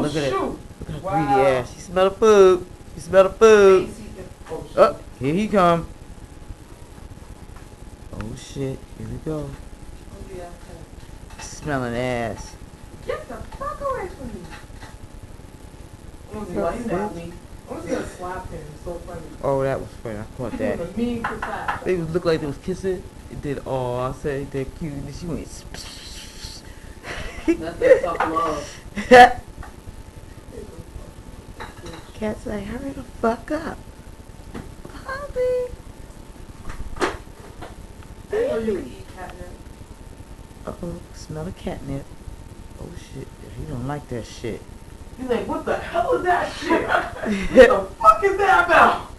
Look at it. Shoot. Look at her greedy ass. She smell the food. She smell the food. Oh, here he come. Oh shit. Here we go. Oh, yeah. Smelling ass. Get the fuck away from me. I'm gonna see why he's at me. I'm just gonna slap him. It's so funny. Oh, that was funny. I caught that. It was a mean slap. They looked like they was kissing. It did. Oh, I said they're cute. And then she went. That's that tough love. Cat's like, hurry the fuck up. Bobby. I know you would eat catnip. Uh-oh, smell the catnip. Oh shit, he don't like that shit. He's like, what the hell is that shit? What the fuck is that about?